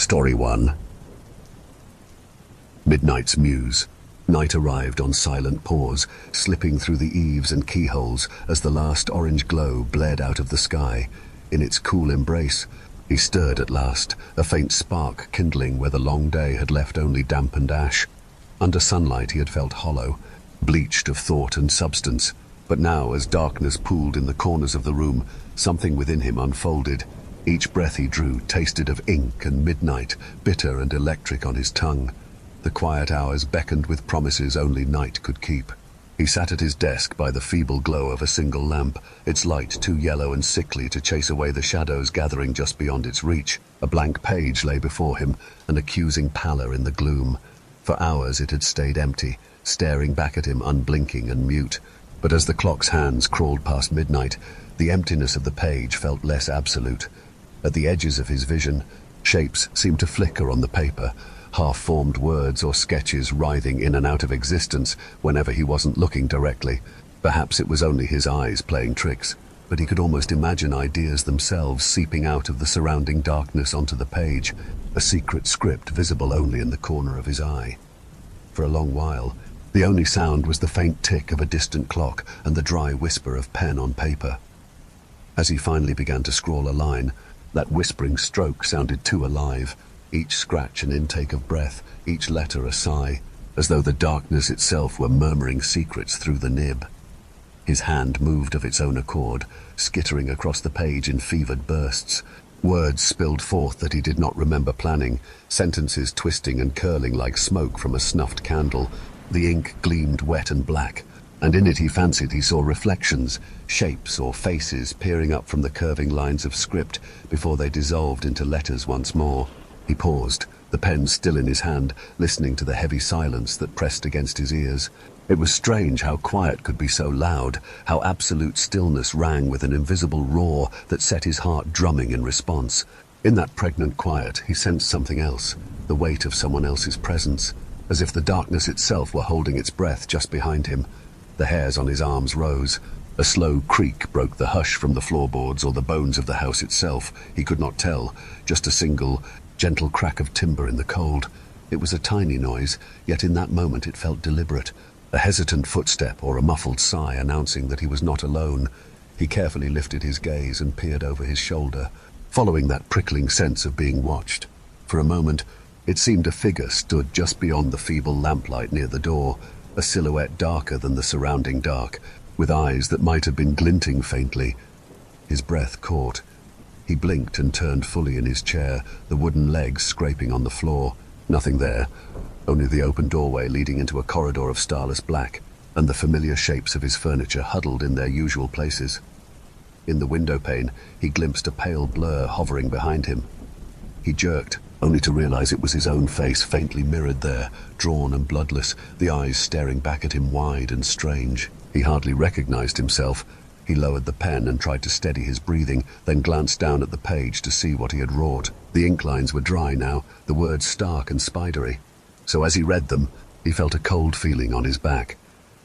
Story 1. Midnight's Muse. Night arrived on silent paws, slipping through the eaves and keyholes as the last orange glow bled out of the sky. In its cool embrace, he stirred at last, a faint spark kindling where the long day had left only dampened ash. Under sunlight he had felt hollow, bleached of thought and substance. But now, as darkness pooled in the corners of the room, something within him unfolded. Each breath he drew tasted of ink and midnight, bitter and electric on his tongue. The quiet hours beckoned with promises only night could keep. He sat at his desk by the feeble glow of a single lamp, its light too yellow and sickly to chase away the shadows gathering just beyond its reach. A blank page lay before him, an accusing pallor in the gloom. For hours it had stayed empty, staring back at him unblinking and mute. But as the clock's hands crawled past midnight, the emptiness of the page felt less absolute. At the edges of his vision, shapes seemed to flicker on the paper, half-formed words or sketches writhing in and out of existence whenever he wasn't looking directly. Perhaps it was only his eyes playing tricks, but he could almost imagine ideas themselves seeping out of the surrounding darkness onto the page, a secret script visible only in the corner of his eye. For a long while, the only sound was the faint tick of a distant clock and the dry whisper of pen on paper. As he finally began to scrawl a line, that whispering stroke sounded too alive, each scratch an intake of breath, each letter a sigh, as though the darkness itself were murmuring secrets through the nib. His hand moved of its own accord, skittering across the page in fevered bursts. Words spilled forth that he did not remember planning, sentences twisting and curling like smoke from a snuffed candle. The ink gleamed wet and black, and in it he fancied he saw reflections, shapes or faces peering up from the curving lines of script before they dissolved into letters once more. He paused, the pen still in his hand, listening to the heavy silence that pressed against his ears. It was strange how quiet could be so loud, how absolute stillness rang with an invisible roar that set his heart drumming in response. In that pregnant quiet, he sensed something else, the weight of someone else's presence, as if the darkness itself were holding its breath just behind him. The hairs on his arms rose. A slow creak broke the hush from the floorboards or the bones of the house itself. He could not tell, just a single, gentle crack of timber in the cold. It was a tiny noise, yet in that moment it felt deliberate. A hesitant footstep or a muffled sigh announcing that he was not alone. He carefully lifted his gaze and peered over his shoulder, following that prickling sense of being watched. For a moment, it seemed a figure stood just beyond the feeble lamplight near the door, a silhouette darker than the surrounding dark, with eyes that might have been glinting faintly. His breath caught. He blinked and turned fully in his chair, the wooden legs scraping on the floor. Nothing there, only the open doorway leading into a corridor of starless black, and the familiar shapes of his furniture huddled in their usual places. In the window pane, he glimpsed a pale blur hovering behind him. He jerked, only to realize it was his own face faintly mirrored there, drawn and bloodless, the eyes staring back at him wide and strange. He hardly recognized himself. He lowered the pen and tried to steady his breathing, then glanced down at the page to see what he had wrought. The ink lines were dry now, the words stark and spidery. So as he read them, he felt a cold feeling on his back.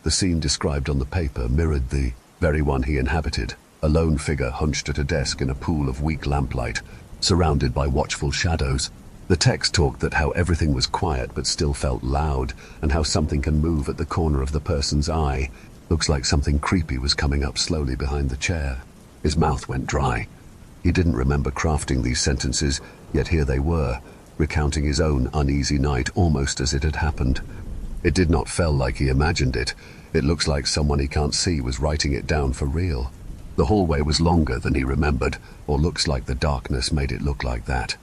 The scene described on the paper mirrored the very one he inhabited, a lone figure hunched at a desk in a pool of weak lamplight, surrounded by watchful shadows. The text talked that how everything was quiet but still felt loud, and how something can move at the corner of the person's eye. Looks like something creepy was coming up slowly behind the chair. His mouth went dry. He didn't remember crafting these sentences, yet here they were, recounting his own uneasy night almost as it had happened. It did not feel like he imagined it. It looks like someone he can't see was writing it down for real. The hallway was longer than he remembered, or looks like the darkness made it look like that.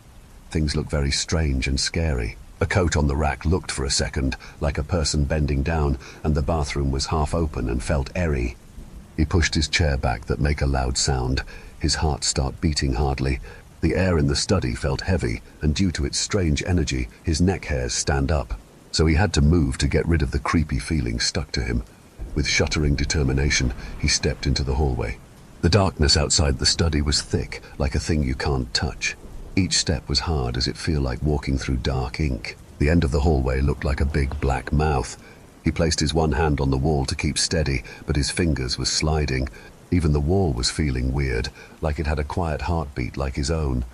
Things looked very strange and scary. A coat on the rack looked for a second like a person bending down, and the bathroom was half open and felt airy. He pushed his chair back that made a loud sound. His heart started beating hardly. The air in the study felt heavy, and due to its strange energy, his neck hairs stand up. So he had to move to get rid of the creepy feeling stuck to him. With shuddering determination, he stepped into the hallway. The darkness outside the study was thick, like a thing you can't touch. Each step was hard as it felt like walking through dark ink. The end of the hallway looked like a big black mouth. He placed his one hand on the wall to keep steady, but his fingers were sliding. Even the wall was feeling weird, like it had a quiet heartbeat like his own.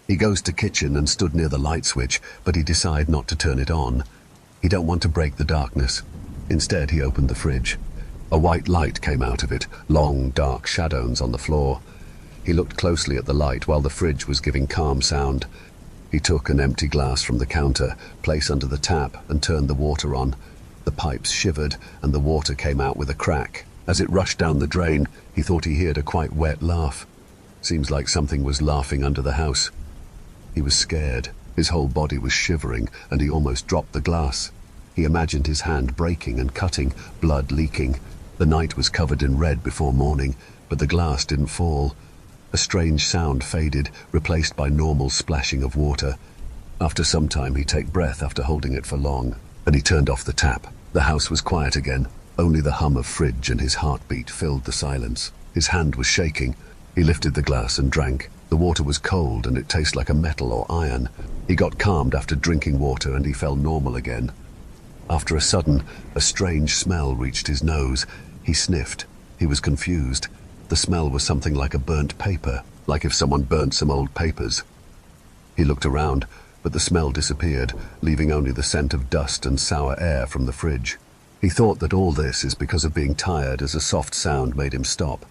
He goes to kitchen and stood near the light switch, but he decide not to turn it on. He don't want to break the darkness. Instead, he opened the fridge. A white light came out of it, long, dark shadows on the floor. He looked closely at the light while the fridge was giving calm sound. He took an empty glass from the counter, placed under the tap, and turned the water on. The pipes shivered, and the water came out with a crack. As it rushed down the drain, he thought he heard a quite wet laugh. Seems like something was laughing under the house. He was scared. His whole body was shivering, and he almost dropped the glass. He imagined his hand breaking and cutting, blood leaking. The night was covered in red before morning, but the glass didn't fall. A strange sound faded, replaced by normal splashing of water. After some time, he'd take breath after holding it for long, and he turned off the tap. The house was quiet again. Only the hum of fridge and his heartbeat filled the silence. His hand was shaking. He lifted the glass and drank. The water was cold and it tasted like a metal or iron. He got calmed after drinking water and he felt normal again. After a sudden, a strange smell reached his nose. He sniffed. He was confused. The smell was something like a burnt paper, like if someone burnt some old papers. He looked around, but the smell disappeared, leaving only the scent of dust and sour air from the fridge. He thought that all this is because of being tired, as a soft sound made him stop.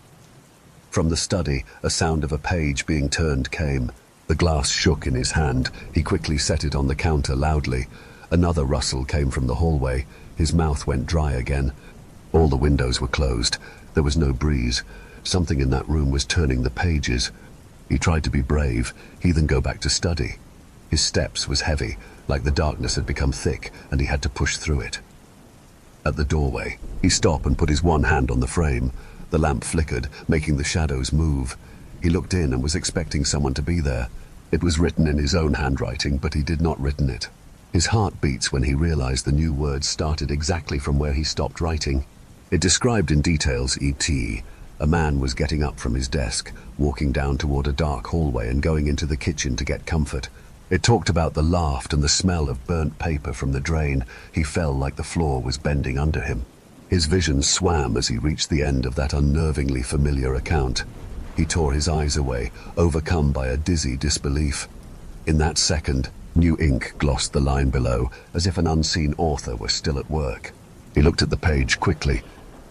From the study, a sound of a page being turned came. The glass shook in his hand. He quickly set it on the counter loudly. Another rustle came from the hallway. His mouth went dry again. All the windows were closed. There was no breeze. Something in that room was turning the pages. He tried to be brave, he'd go back to study. His steps was heavy, like the darkness had become thick, and he had to push through it. At the doorway, he stopped and put his one hand on the frame. The lamp flickered, making the shadows move. He looked in and was expecting someone to be there. It was written in his own handwriting, but he did not written it. His heart beats when he realized the new words started exactly from where he stopped writing. It described in details E.T. A man was getting up from his desk, walking down toward a dark hallway and going into the kitchen to get comfort. It talked about the laugh and the smell of burnt paper from the drain. He felt like the floor was bending under him. His vision swam as he reached the end of that unnervingly familiar account. He tore his eyes away, overcome by a dizzy disbelief. In that second, new ink glossed the line below, as if an unseen author were still at work. He looked at the page quickly.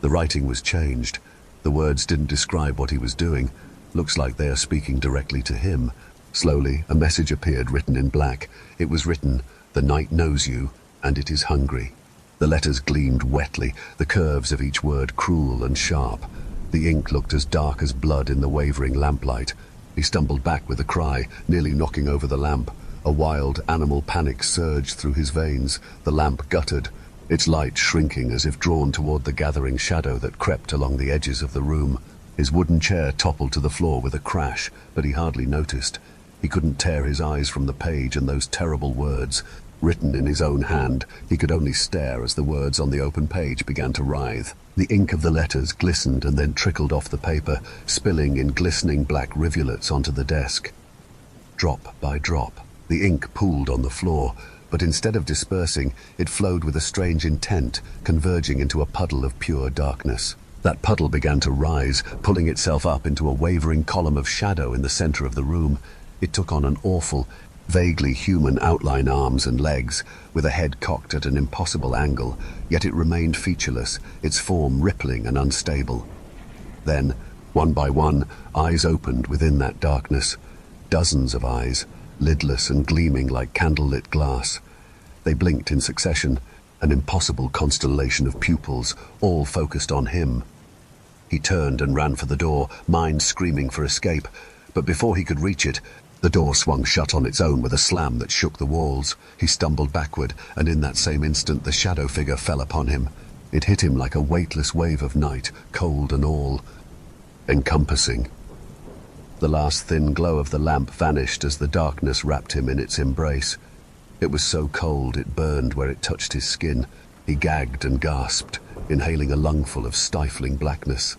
The writing was changed. The words didn't describe what he was doing. Looks like they are speaking directly to him. Slowly, a message appeared written in black. It was written, "The night knows you, and it is hungry." The letters gleamed wetly, the curves of each word cruel and sharp. The ink looked as dark as blood in the wavering lamplight. He stumbled back with a cry, nearly knocking over the lamp. A wild animal panic surged through his veins. The lamp guttered, its light shrinking as if drawn toward the gathering shadow that crept along the edges of the room. His wooden chair toppled to the floor with a crash, but he hardly noticed. He couldn't tear his eyes from the page and those terrible words. Written in his own hand, he could only stare as the words on the open page began to writhe. The ink of the letters glistened and then trickled off the paper, spilling in glistening black rivulets onto the desk. Drop by drop, the ink pooled on the floor, but instead of dispersing, it flowed with a strange intent, converging into a puddle of pure darkness. That puddle began to rise, pulling itself up into a wavering column of shadow in the center of the room. It took on an awful, vaguely human outline, arms and legs, with a head cocked at an impossible angle, yet it remained featureless, its form rippling and unstable. Then, one by one, eyes opened within that darkness. Dozens of eyes, lidless and gleaming like candle-lit glass. They blinked in succession, an impossible constellation of pupils, all focused on him. He turned and ran for the door, mind screaming for escape, but before he could reach it, the door swung shut on its own with a slam that shook the walls. He stumbled backward, and in that same instant the shadow figure fell upon him. It hit him like a weightless wave of night, cold and all, encompassing. The last thin glow of the lamp vanished as the darkness wrapped him in its embrace. It was so cold it burned where it touched his skin. He gagged and gasped, inhaling a lungful of stifling blackness.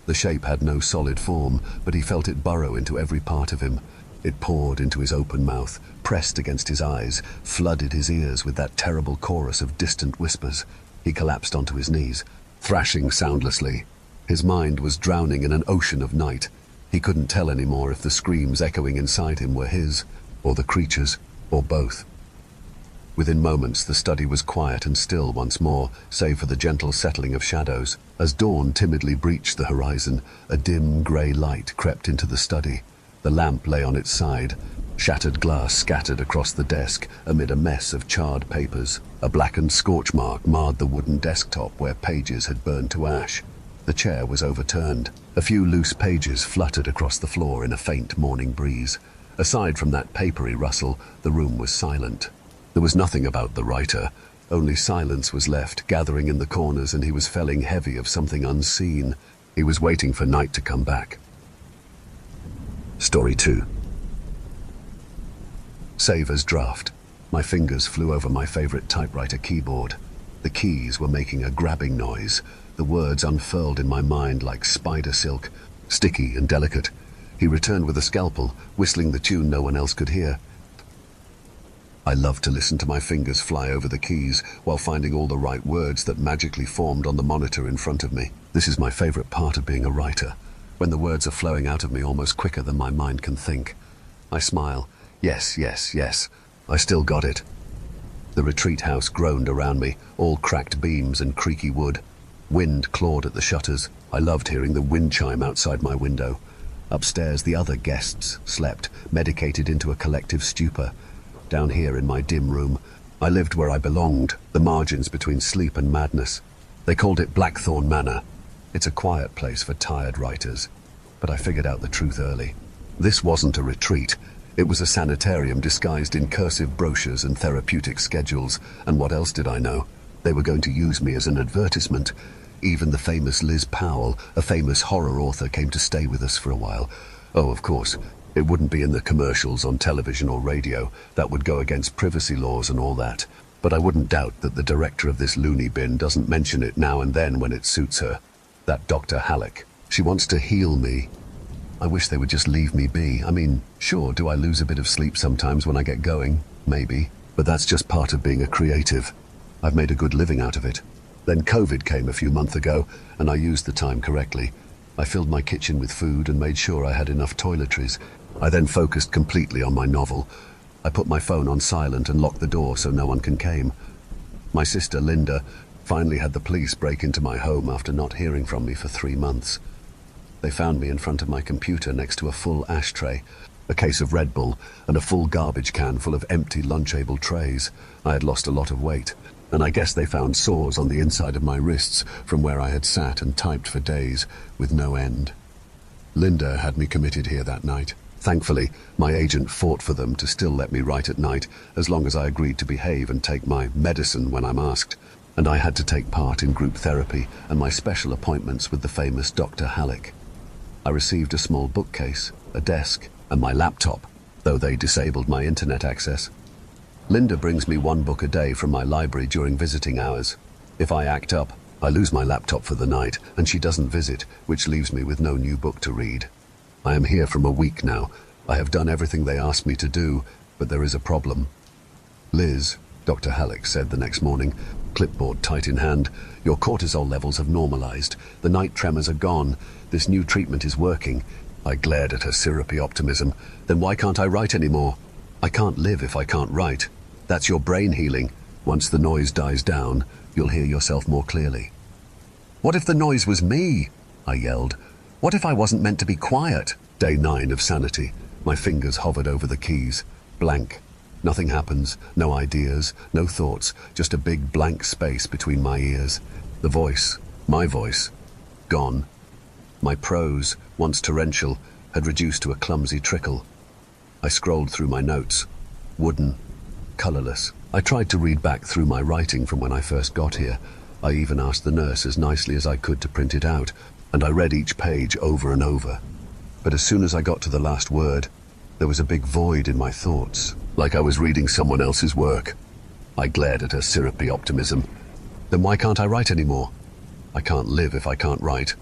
The shape had no solid form, but he felt it burrow into every part of him. It poured into his open mouth, pressed against his eyes, flooded his ears with that terrible chorus of distant whispers. He collapsed onto his knees, thrashing soundlessly. His mind was drowning in an ocean of night. He couldn't tell anymore if the screams echoing inside him were his, or the creature's, or both. Within moments, the study was quiet and still once more, save for the gentle settling of shadows. As dawn timidly breached the horizon, a dim grey light crept into the study. The lamp lay on its side, shattered glass scattered across the desk amid a mess of charred papers. A blackened scorch mark marred the wooden desktop where pages had burned to ash. The chair was overturned. A few loose pages fluttered across the floor in a faint morning breeze. Aside from that papery rustle, the room was silent. There was nothing about the writer. Only silence was left, gathering in the corners, and he was felling heavy of something unseen. He was waiting for night to come back. Story 2. Save as draft. My fingers flew over my favorite typewriter keyboard. The keys were making a grabbing noise. The words unfurled in my mind like spider silk, sticky and delicate. He returned with a scalpel, whistling the tune no one else could hear. I loved to listen to my fingers fly over the keys while finding all the right words that magically formed on the monitor in front of me. This is my favorite part of being a writer, when the words are flowing out of me almost quicker than my mind can think. I smile. Yes, yes, yes. I still got it. The retreat house groaned around me, all cracked beams and creaky wood. Wind clawed at the shutters. I loved hearing the wind chime outside my window. Upstairs, the other guests slept, medicated into a collective stupor. Down here in my dim room, I lived where I belonged, the margins between sleep and madness. They called it Blackthorn Manor. It's a quiet place for tired writers. But I figured out the truth early. This wasn't a retreat. It was a sanitarium disguised in cursive brochures and therapeutic schedules. And what else did I know? They were going to use me as an advertisement. Even the famous Liz Powell, a famous horror author, came to stay with us for a while. Oh, of course, it wouldn't be in the commercials on television or radio. That would go against privacy laws and all that. But I wouldn't doubt that the director of this loony bin doesn't mention it now and then when it suits her. That Dr. Halleck. She wants to heal me. I wish they would just leave me be. I mean, sure, do I lose a bit of sleep sometimes when I get going? Maybe. But that's just part of being a creative. I've made a good living out of it. Then COVID came a few months ago, and I used the time correctly. I filled my kitchen with food and made sure I had enough toiletries. I then focused completely on my novel. I put my phone on silent and locked the door so no one can came. My sister, Linda, finally had the police break into my home after not hearing from me for 3 months. They found me in front of my computer next to a full ashtray, a case of Red Bull, and a full garbage can full of empty lunchable trays. I had lost a lot of weight, and I guess they found sores on the inside of my wrists from where I had sat and typed for days with no end. Linda had me committed here that night. Thankfully, my agent fought for them to still let me write at night, as long as I agreed to behave and take my medicine when I'm asked. And I had to take part in group therapy and my special appointments with the famous Dr. Halleck. I received a small bookcase, a desk, and my laptop, though they disabled my internet access. Linda brings me 1 book a day from my library during visiting hours. If I act up, I lose my laptop for the night, and she doesn't visit, which leaves me with no new book to read. I am here from a week now. I have done everything they asked me to do, but there is a problem. Liz, Dr. Halleck said the next morning, clipboard tight in hand, your cortisol levels have normalized. The night tremors are gone. This new treatment is working. I glared at her syrupy optimism. Then why can't I write anymore? I can't live if I can't write. That's your brain healing. Once the noise dies down, you'll hear yourself more clearly. What if the noise was me? I yelled. What if I wasn't meant to be quiet? Day 9 of sanity. My fingers hovered over the keys. Blank. Nothing happens. No ideas. No thoughts. Just a big blank space between my ears. The voice. My voice. Gone. My prose, once torrential, had reduced to a clumsy trickle. I scrolled through my notes. Wooden. Colourless. I tried to read back through my writing from when I first got here. I even asked the nurse as nicely as I could to print it out, and I read each page over and over. But as soon as I got to the last word, there was a big void in my thoughts, like I was reading someone else's work. I glared at her syrupy optimism. Then why can't I write anymore? I can't live if I can't write.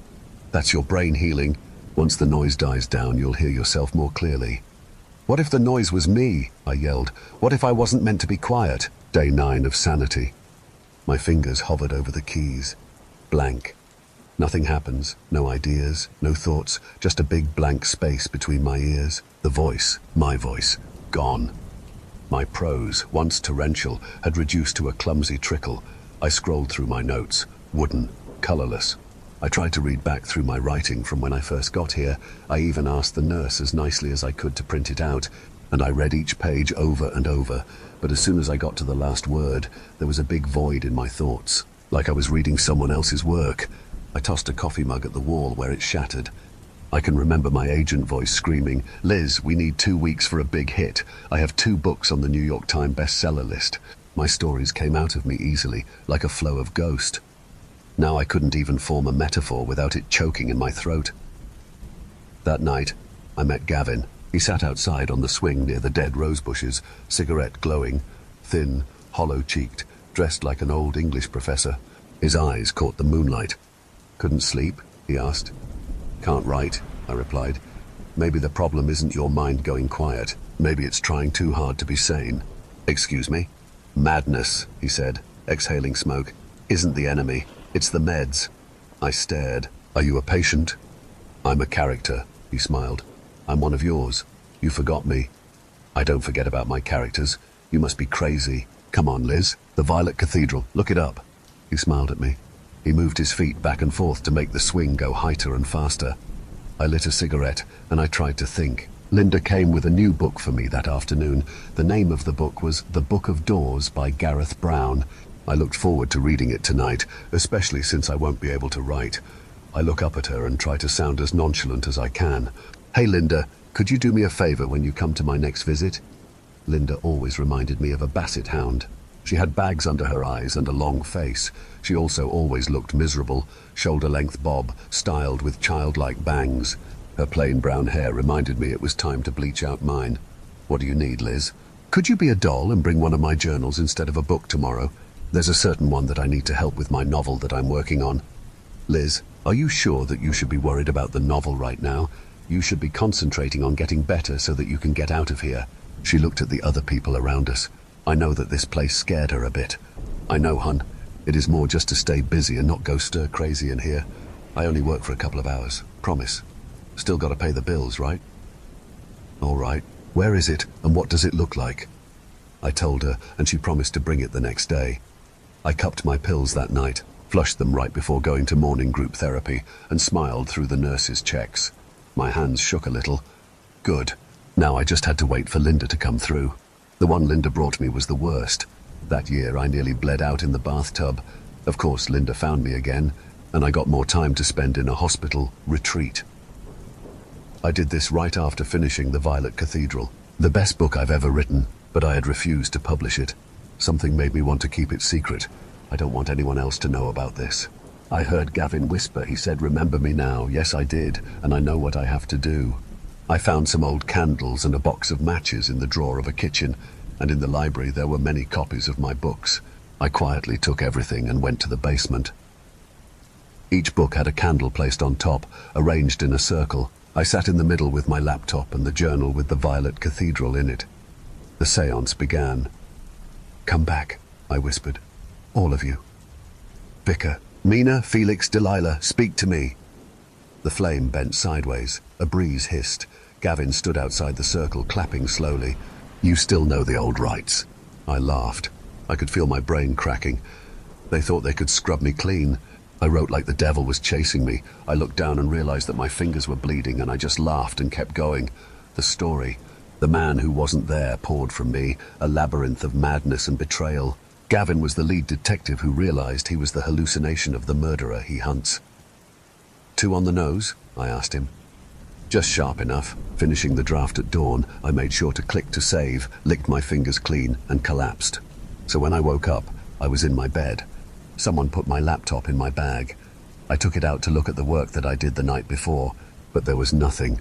That's your brain healing. Once the noise dies down, you'll hear yourself more clearly. What if the noise was me? I yelled. What if I wasn't meant to be quiet? Day 9 of sanity. My fingers hovered over the keys. Blank. Nothing happens, no ideas, no thoughts, just a big blank space between my ears. The voice, my voice, gone. My prose, once torrential, had reduced to a clumsy trickle. I scrolled through my notes, wooden, colourless. I tried to read back through my writing from when I first got here. I even asked the nurse as nicely as I could to print it out, and I read each page over and over, but as soon as I got to the last word, there was a big void in my thoughts, like I was reading someone else's work. I tossed a coffee mug at the wall where it shattered. I can remember my agent voice screaming, "Liz, we need 2 weeks for a big hit. I have 2 books on the New York Times bestseller list." My stories came out of me easily, like a flow of ghost. Now I couldn't even form a metaphor without it choking in my throat. That night, I met Gavin. He sat outside on the swing near the dead rose bushes, cigarette glowing, thin, hollow-cheeked, dressed like an old English professor. His eyes caught the moonlight. "Couldn't sleep?" he asked. "Can't write," I replied. "Maybe the problem isn't your mind going quiet. Maybe it's trying too hard to be sane." "Excuse me?" "Madness," he said, exhaling smoke, "isn't the enemy. It's the meds." I stared. "Are you a patient?" "I'm a character," he smiled. "I'm one of yours. You forgot me." "I don't forget about my characters. You must be crazy. Come on, Liz. The Violet Cathedral. Look it up." He smiled at me. He moved his feet back and forth to make the swing go heighter and faster. I lit a cigarette, and I tried to think. Linda came with a new book for me that afternoon. The name of the book was The Book of Doors by Gareth Brown. I looked forward to reading it tonight, especially since I won't be able to write. I look up at her and try to sound as nonchalant as I can. "Hey, Linda, could you do me a favor when you come to my next visit?" Linda always reminded me of a basset hound. She had bags under her eyes and a long face. She also always looked miserable, shoulder-length bob, styled with childlike bangs. Her plain brown hair reminded me it was time to bleach out mine. "What do you need, Liz?" "Could you be a doll and bring one of my journals instead of a book tomorrow? There's a certain one that I need to help with my novel that I'm working on." "Liz, are you sure that you should be worried about the novel right now? You should be concentrating on getting better so that you can get out of here." She looked at the other people around us. I know that this place scared her a bit. "I know, hun. It is more just to stay busy and not go stir crazy in here. I only work for a couple of hours. Promise. Still got to pay the bills, right?" "All right. Where is it, and what does it look like?" I told her, and she promised to bring it the next day. I cupped my pills that night, flushed them right before going to morning group therapy, and smiled through the nurse's checks. My hands shook a little. Good. Now I just had to wait for Linda to come through. The one Linda brought me was the worst. That year I nearly bled out in the bathtub. Of course, Linda found me again, and I got more time to spend in a hospital retreat. I did this right after finishing The Violet Cathedral, the best book I've ever written, but I had refused to publish it. Something made me want to keep it secret. I don't want anyone else to know about this. I heard Gavin whisper. He said, "Remember me now." Yes, I did, and I know what I have to do. I found some old candles and a box of matches in the drawer of a kitchen, and in the library there were many copies of my books. I quietly took everything and went to the basement. Each book had a candle placed on top, arranged in a circle. I sat in the middle with my laptop and the journal with the Violet Cathedral in it. The séance began. "Come back," I whispered. "All of you. Vicar, Mina, Felix, Delilah, speak to me." The flame bent sideways. A breeze hissed. Gavin stood outside the circle, clapping slowly. "You still know the old rites." I laughed. I could feel my brain cracking. They thought they could scrub me clean. I wrote like the devil was chasing me. I looked down and realized that my fingers were bleeding, and I just laughed and kept going. The story. The man who wasn't there poured from me, a labyrinth of madness and betrayal. Gavin was the lead detective who realized he was the hallucination of the murderer he hunts. "Two on the nose?" I asked him. "Just sharp enough." Finishing the draft at dawn, I made sure to click to save, licked my fingers clean, and collapsed. So when I woke up, I was in my bed. Someone put my laptop in my bag. I took it out to look at the work that I did the night before, but there was nothing.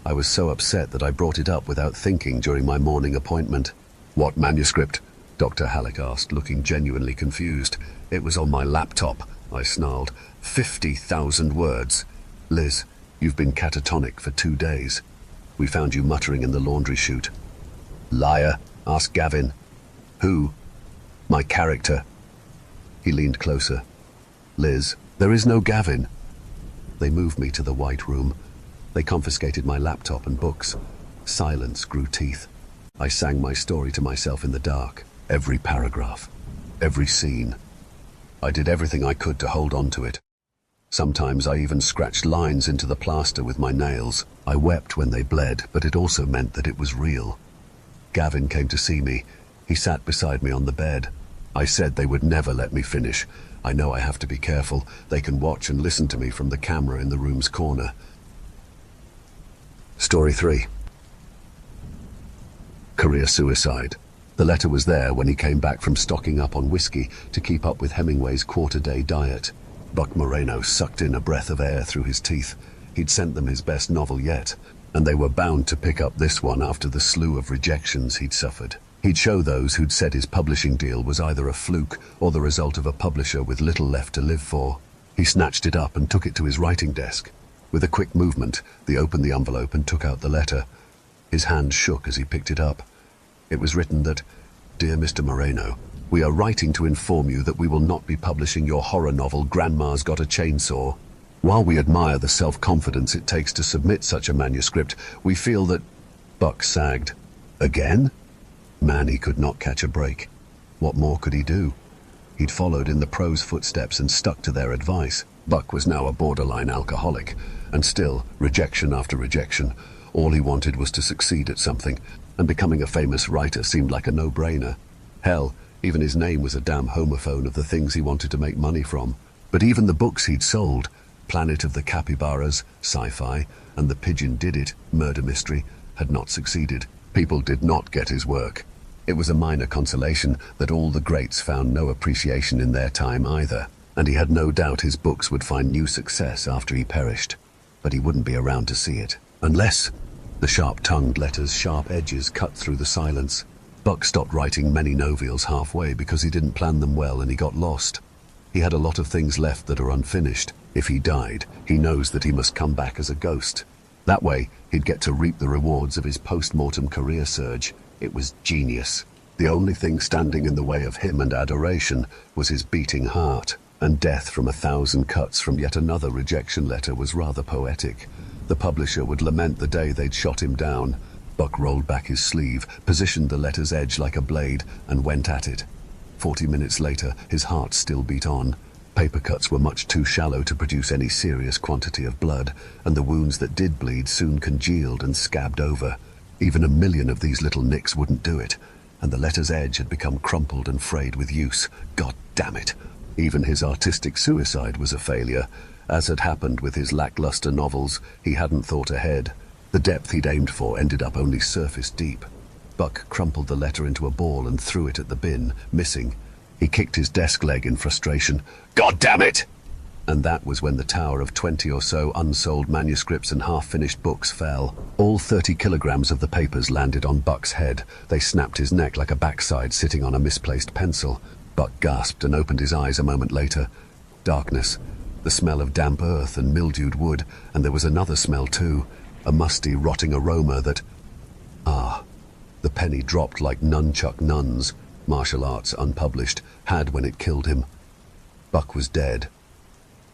I was so upset that I brought it up without thinking during my morning appointment. "What manuscript?" Dr. Halleck asked, looking genuinely confused. "It was on my laptop," I snarled. 50,000 words. "Liz, you've been catatonic for 2 days. We found you muttering in the laundry chute." "Liar," asked Gavin. "Who?" "My character." He leaned closer. "Liz, There is no Gavin. They moved me to the White Room. They confiscated my laptop and books. Silence grew teeth. I sang my story to myself in the dark. Every paragraph. Every scene. I did everything I could to hold on to it. Sometimes I even scratched lines into the plaster with my nails. I wept when they bled, but it also meant that it was real. Gavin came to see me. He sat beside me on the bed. I said they would never let me finish. I know I have to be careful. They can watch and listen to me from the camera in the room's corner. Story 3. Career suicide. The letter was there when he came back from stocking up on whiskey to keep up with Hemingway's quarter-day diet. Buck Moreno sucked in a breath of air through his teeth. He'd sent them his best novel yet, and they were bound to pick up this one after the slew of rejections he'd suffered. He'd show those who'd said his publishing deal was either a fluke or the result of a publisher with little left to live for. He snatched it up and took it to his writing desk. With a quick movement, he opened the envelope and took out the letter. His hand shook as he picked it up. It was written that, "Dear Mr. Moreno, we are writing to inform you that we will not be publishing your horror novel Grandma's Got a Chainsaw. While we admire the self-confidence it takes to submit such a manuscript, we feel that..." Buck sagged. Again? Man, he could not catch a break. What more could he do? He'd followed in the pros' footsteps and stuck to their advice. Buck was now a borderline alcoholic, and still, rejection after rejection. All he wanted was to succeed at something, and becoming a famous writer seemed like a no-brainer. Hell, even his name was a damn homophone of the things he wanted to make money from. But even the books he'd sold, Planet of the Capybaras, sci-fi, and The Pigeon Did It, murder mystery, had not succeeded. People did not get his work. It was a minor consolation that all the greats found no appreciation in their time either, and he had no doubt his books would find new success after he perished. But he wouldn't be around to see it. Unless... The sharp-tongued letters' sharp edges cut through the silence. Buck stopped writing many noveles halfway because he didn't plan them well and he got lost. He had a lot of things left that are unfinished. If he died, he knows that he must come back as a ghost. That way, he'd get to reap the rewards of his post-mortem career surge. It was genius. The only thing standing in the way of him and adoration was his beating heart, and death from 1,000 cuts from yet another rejection letter was rather poetic. The publisher would lament the day they'd shot him down. Buck rolled back his sleeve, positioned the letter's edge like a blade, and went at it. 40 minutes later, his heart still beat on. Paper cuts were much too shallow to produce any serious quantity of blood, and the wounds that did bleed soon congealed and scabbed over. Even 1,000,000 of these little nicks wouldn't do it, and the letter's edge had become crumpled and frayed with use. God damn it! Even his artistic suicide was a failure. As had happened with his lackluster novels, he hadn't thought ahead. The depth he'd aimed for ended up only surface deep. Buck crumpled the letter into a ball and threw it at the bin, missing. He kicked his desk leg in frustration. God damn it! And that was when the tower of 20 or so unsold manuscripts and half-finished books fell. All 30 kilograms of the papers landed on Buck's head. They snapped his neck like a backside sitting on a misplaced pencil. Buck gasped and opened his eyes a moment later. Darkness, the smell of damp earth and mildewed wood, and there was another smell too, a musty, rotting aroma that... The penny dropped like nunchuck nuns, martial arts unpublished, had when it killed him. Buck was dead.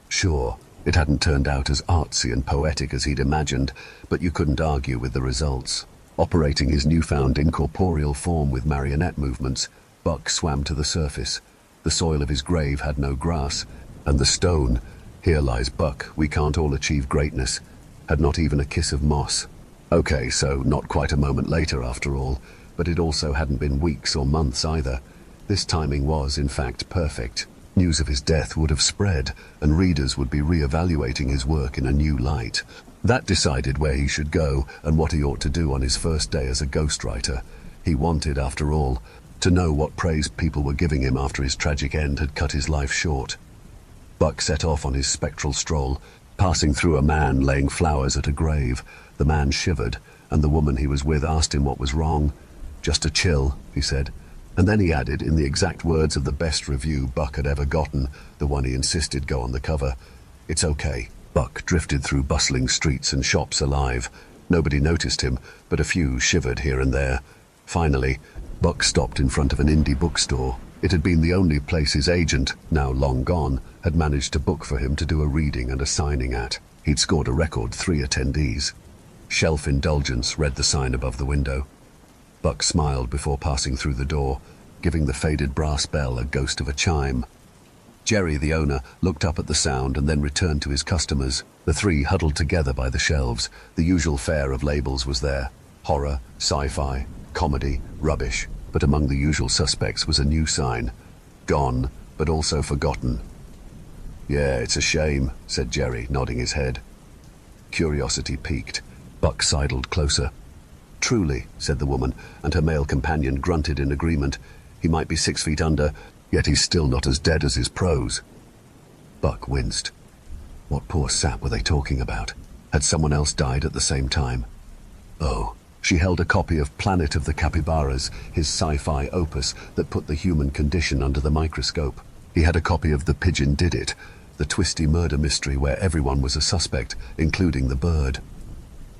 Sure, it hadn't turned out as artsy and poetic as he'd imagined, but you couldn't argue with the results. Operating his newfound incorporeal form with marionette movements, Buck swam to the surface. The soil of his grave had no grass, and the stone, "Here lies Buck, we can't all achieve greatness," had not even a kiss of moss. Okay, so not quite a moment later after all, but it also hadn't been weeks or months either. This timing was, in fact, perfect. News of his death would have spread, and readers would be re-evaluating his work in a new light. That decided where he should go and what he ought to do on his first day as a ghostwriter. He wanted, after all, to know what praise people were giving him after his tragic end had cut his life short. Buck set off on his spectral stroll, passing through a man laying flowers at a grave. The man shivered, and the woman he was with asked him what was wrong. "Just a chill," he said. And then he added, in the exact words of the best review Buck had ever gotten, the one he insisted go on the cover, "It's okay." Buck drifted through bustling streets and shops alive. Nobody noticed him, but a few shivered here and there. Finally, Buck stopped in front of an indie bookstore. It had been the only place his agent, now long gone, had managed to book for him to do a reading and a signing at. He'd scored a record 3 attendees. Shelf Indulgence read the sign above the window. Buck smiled before passing through the door, giving the faded brass bell a ghost of a chime. Jerry, the owner, looked up at the sound and then returned to his customers. The three huddled together by the shelves. The usual fare of labels was there. Horror, sci-fi, comedy, rubbish. But among the usual suspects was a new sign. Gone, but also forgotten. "Yeah, it's a shame," said Jerry, nodding his head. Curiosity piqued. Buck sidled closer. "Truly," said the woman, and her male companion grunted in agreement. "He might be 6 feet under, yet he's still not as dead as his pros." Buck winced. What poor sap were they talking about? Had someone else died at the same time? Oh, she held a copy of Planet of the Capybaras, his sci-fi opus that put the human condition under the microscope. He had a copy of The Pigeon Did It, the twisty murder mystery where everyone was a suspect, including the bird.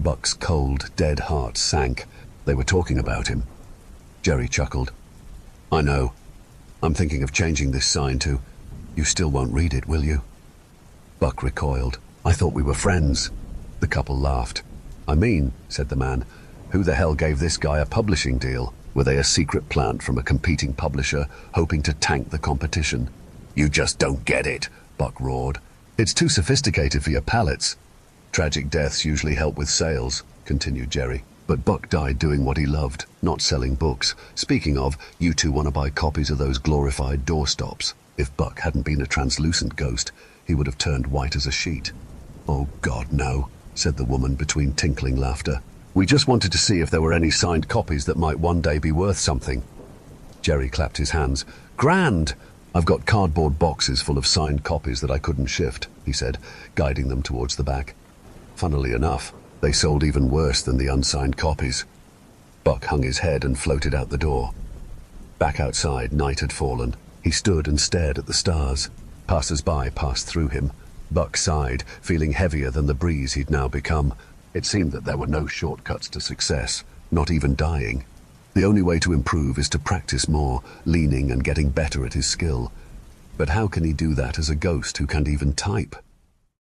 Buck's cold, dead heart sank. They were talking about him. Jerry chuckled. "I know. I'm thinking of changing this sign to, 'You still won't read it, will you?'" Buck recoiled. "I thought we were friends." The couple laughed. "I mean," said the man, "who the hell gave this guy a publishing deal? Were they a secret plant from a competing publisher, hoping to tank the competition?" "You just don't get it," Buck roared. "It's too sophisticated for your palates." "Tragic deaths usually help with sales," continued Jerry. "But Buck died doing what he loved, not selling books. Speaking of, you two want to buy copies of those glorified doorstops." If Buck hadn't been a translucent ghost, he would have turned white as a sheet. "Oh, God, no," said the woman between tinkling laughter. "We just wanted to see if there were any signed copies that might one day be worth something." Jerry clapped his hands. "Grand! I've got cardboard boxes full of signed copies that I couldn't shift," he said, guiding them towards the back. Funnily enough, they sold even worse than the unsigned copies. Buck hung his head and floated out the door. Back outside, night had fallen. He stood and stared at the stars. Passers-by passed through him. Buck sighed, feeling heavier than the breeze he'd now become. It seemed that there were no shortcuts to success, not even dying. The only way to improve is to practice more, leaning and getting better at his skill. But how can he do that as a ghost who can't even type?